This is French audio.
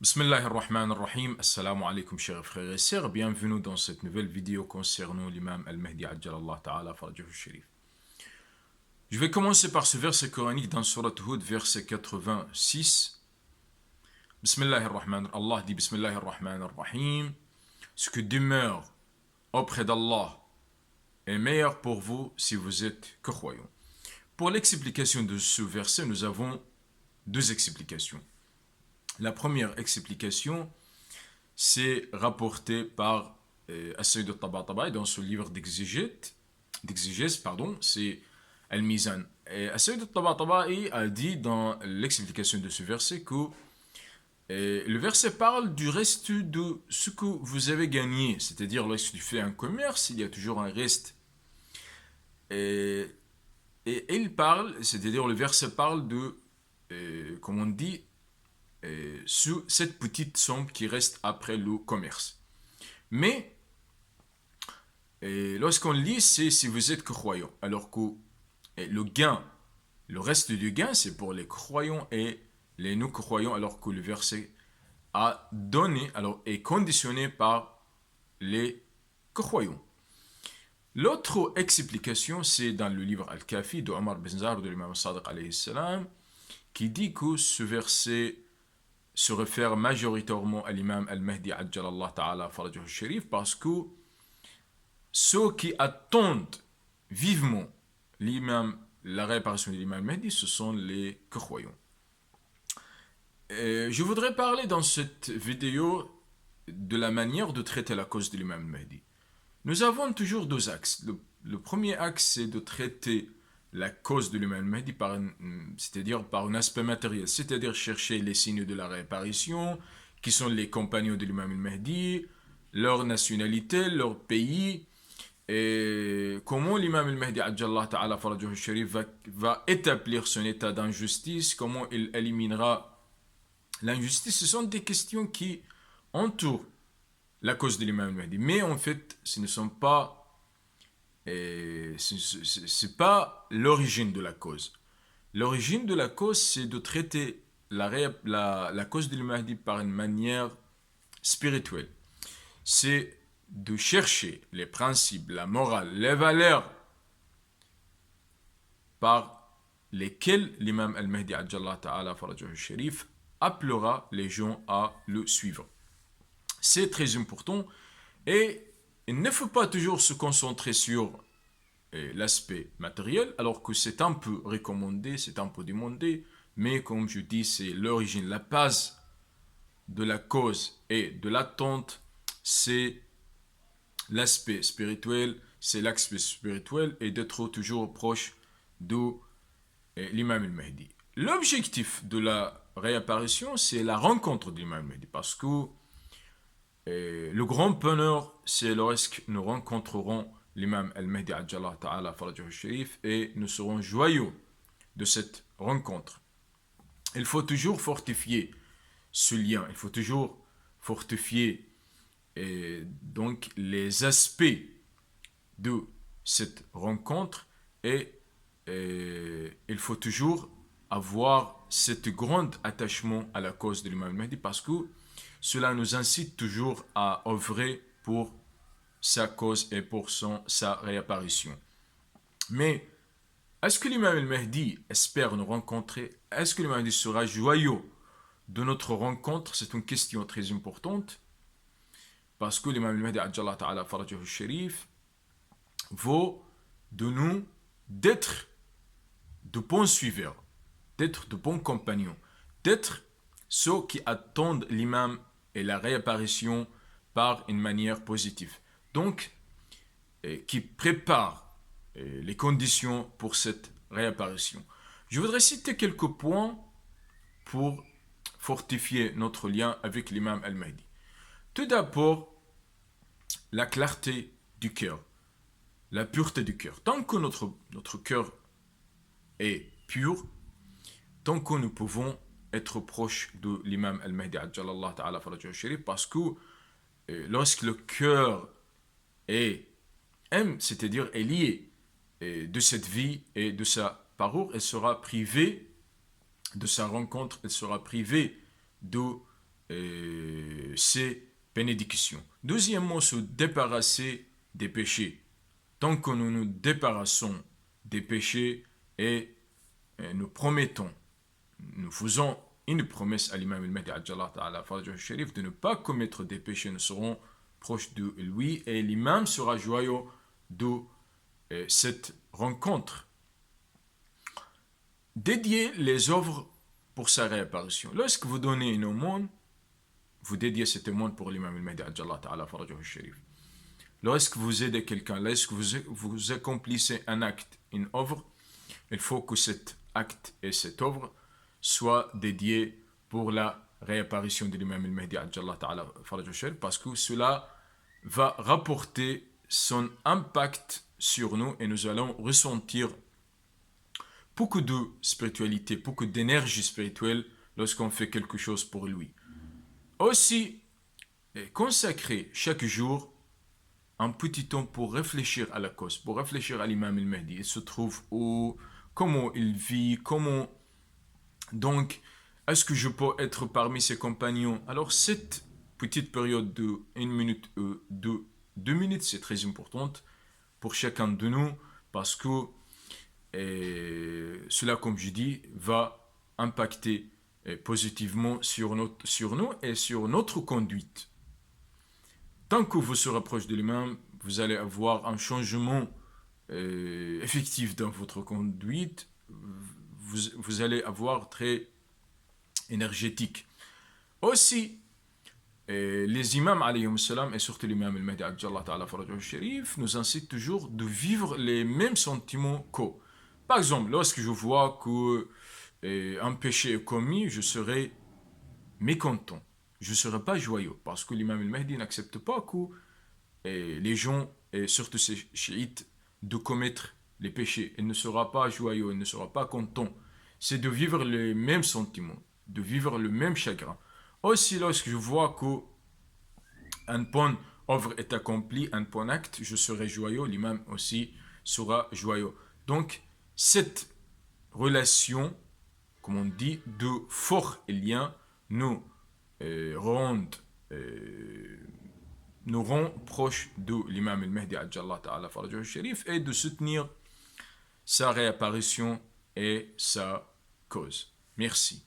Bismillah ar-Rahman ar-Rahim, Assalamu alaikum chers frères et sœurs, bienvenue dans cette nouvelle vidéo concernant l'imam Al-Mahdi Ajjalallah Ta'ala Farajahu Sharif. Je vais commencer par ce verset coranique dans Surat Hud, verset 86. Bismillah ar-Rahman, Allah dit Bismillah ar-Rahman ar-Rahim, ce que demeure auprès d'Allah est meilleur pour vous si vous êtes croyants. Pour l'explication de ce verset, nous avons deux explications. La première explication, c'est rapporté par As-Sayyid al-Tabatabai dans ce livre d'exégèse, c'est Al-Mizan. As-Sayyid al-Tabatabai a dit dans l'explication de ce verset que le verset parle du reste de ce que vous avez gagné, c'est-à-dire lorsque tu fais un commerce, il y a toujours un reste. Et il parle, c'est-à-dire le verset parle de, comme on dit, sur cette petite somme qui reste après le commerce. Mais lorsqu'on lit, c'est si vous êtes croyant, alors que le gain, le reste du gain, c'est pour les croyants et les non-croyants, alors que le verset a donné, alors est conditionné par les croyants. L'autre explication, c'est dans le livre Al-Kafi de Omar bin Zar de l'imam Sadiq alayhi salam, qui dit que ce verset se réfère majoritairement à l'imam Al-Mahdi Ajjalallah Ta'ala Farajahu Sharif parce que ceux qui attendent vivement la réapparition de l'imam Al-Mahdi, ce sont les croyants. Je voudrais parler dans cette vidéo de la manière de traiter la cause de l'imam Al-Mahdi. Nous avons toujours deux axes. Le premier axe, c'est de traiter la cause de l'imam Al-Mahdi c'est-à-dire par un aspect matériel, c'est-à-dire chercher les signes de la réapparition, qui sont les compagnons de l'imam Al-Mahdi, leur nationalité, leur pays, et comment l'imam Al-Mahdi Ajjallah Ta'ala Farajahu Sharif va établir son état d'injustice, comment il éliminera l'injustice. Ce sont des questions qui entourent la cause de l'imam Al-Mahdi, mais en fait, ce ne sont pas c'est pas l'origine de la cause. L'origine de la cause, c'est de traiter la cause de l'Imam par une manière spirituelle. C'est de chercher les principes, la morale, les valeurs par lesquelles l'imam Al-Mahdi Ajjallah Ta'ala Farajahu Sharif appellera les gens à le suivre. C'est très important et il ne faut pas toujours se concentrer sur l'aspect matériel, alors que c'est un peu recommandé, c'est un peu demandé, mais comme je dis, c'est l'origine, la base de la cause et de l'attente, c'est l'aspect spirituel, et d'être toujours proche de l'imam al-Mahdi. L'objectif de la réapparition, c'est la rencontre de l'imam al-Mahdi, parce que le grand bonheur, c'est lorsque nous rencontrerons l'imam Al-Mahdi Ajjallah Ta'ala Farajahu Sharif et nous serons joyeux de cette rencontre. Il faut toujours fortifier ce lien, il faut toujours fortifier donc les aspects de cette rencontre et il faut toujours avoir cet grand attachement à la cause de l'imam Al-Mahdi parce que cela nous incite toujours à œuvrer pour sa cause et pour sa réapparition. Mais est-ce que l'imam Al-Mahdi espère nous rencontrer? Est-ce que l'imam Al-Mahdi sera joyeux de notre rencontre? C'est une question très importante parce que l'imam Al-Mahdi Ajjallah Ta'ala Farajahu Sharif vaut de nous d'être de bons suiveurs, d'être de bons compagnons, d'être ceux qui attendent l'imam et la réapparition par une manière positive. Donc, qui préparent les conditions pour cette réapparition. Je voudrais citer quelques points pour fortifier notre lien avec l'imam Al-Mahdi. Tout d'abord, la clarté du cœur, la pureté du cœur. Tant que notre cœur est pur, tant que nous pouvons être proches de l'imam Al-Mahdi Ajjallah Ta'ala Farajahu Sharif, parce que lorsque le cœur c'est-à-dire est lié de cette vie et de sa parure, elle sera privée de sa rencontre, elle sera privée de ses bénédictions. Deuxièmement, se débarrasser des péchés. Tant que nous nous débarrassons des péchés et nous promettons, nous faisons une promesse à l'imam al-Mahdi de ne pas commettre des péchés, nous serons proches de lui et l'imam sera joyeux de cette rencontre. Dédiez les œuvres pour sa réapparition. Lorsque vous donnez une aumône, vous dédiez cette aumône pour l'imam al-Mahdi al-Sharif. Lorsque vous aidez quelqu'un, lorsque vous accomplissez un acte, une œuvre, il faut que cet acte et cette œuvre soient dédiés pour la réapparition de l'imam al-Mahdi al-Sharif, parce que cela va rapporter son impact sur nous et nous allons ressentir beaucoup de spiritualité, beaucoup d'énergie spirituelle lorsqu'on fait quelque chose pour lui. Aussi, consacrer chaque jour un petit temps pour réfléchir à la cause, pour réfléchir à l'imam al-Mahdi. Il se trouve où, comment il vit, comment... Donc, est-ce que je peux être parmi ses compagnons? Alors, cette petite période de 1 minute, 2 minutes, c'est très importante pour chacun de nous, parce que cela, comme je dis, va impacter positivement sur nous et sur notre conduite. Tant que vous serez proche de l'imam, vous allez avoir un changement effectif dans votre conduite. Vous allez avoir très énergétique. Aussi, les imams alayhim salam et surtout l'imam al-Mahdi al-Sharif nous incitent toujours de vivre les mêmes sentiments qu'eux. Par exemple, lorsque je vois qu'un péché est commis, je serai mécontent. Je ne serai pas joyeux parce que l'imam al-Mahdi n'accepte pas que les gens, et surtout ces chiites, de commettre les péchés. Il ne sera pas joyeux, il ne sera pas content. C'est de vivre les mêmes sentiments, de vivre le même chagrin. Aussi, lorsque je vois qu'un bon œuvre est accompli, un bon acte, je serai joyeux, l'imam aussi sera joyeux. Donc, cette relation, comme on dit, de forts liens nous rend proches de l'imam al-Mahdi al-Sharif et de soutenir sa réapparition et sa cause. Merci.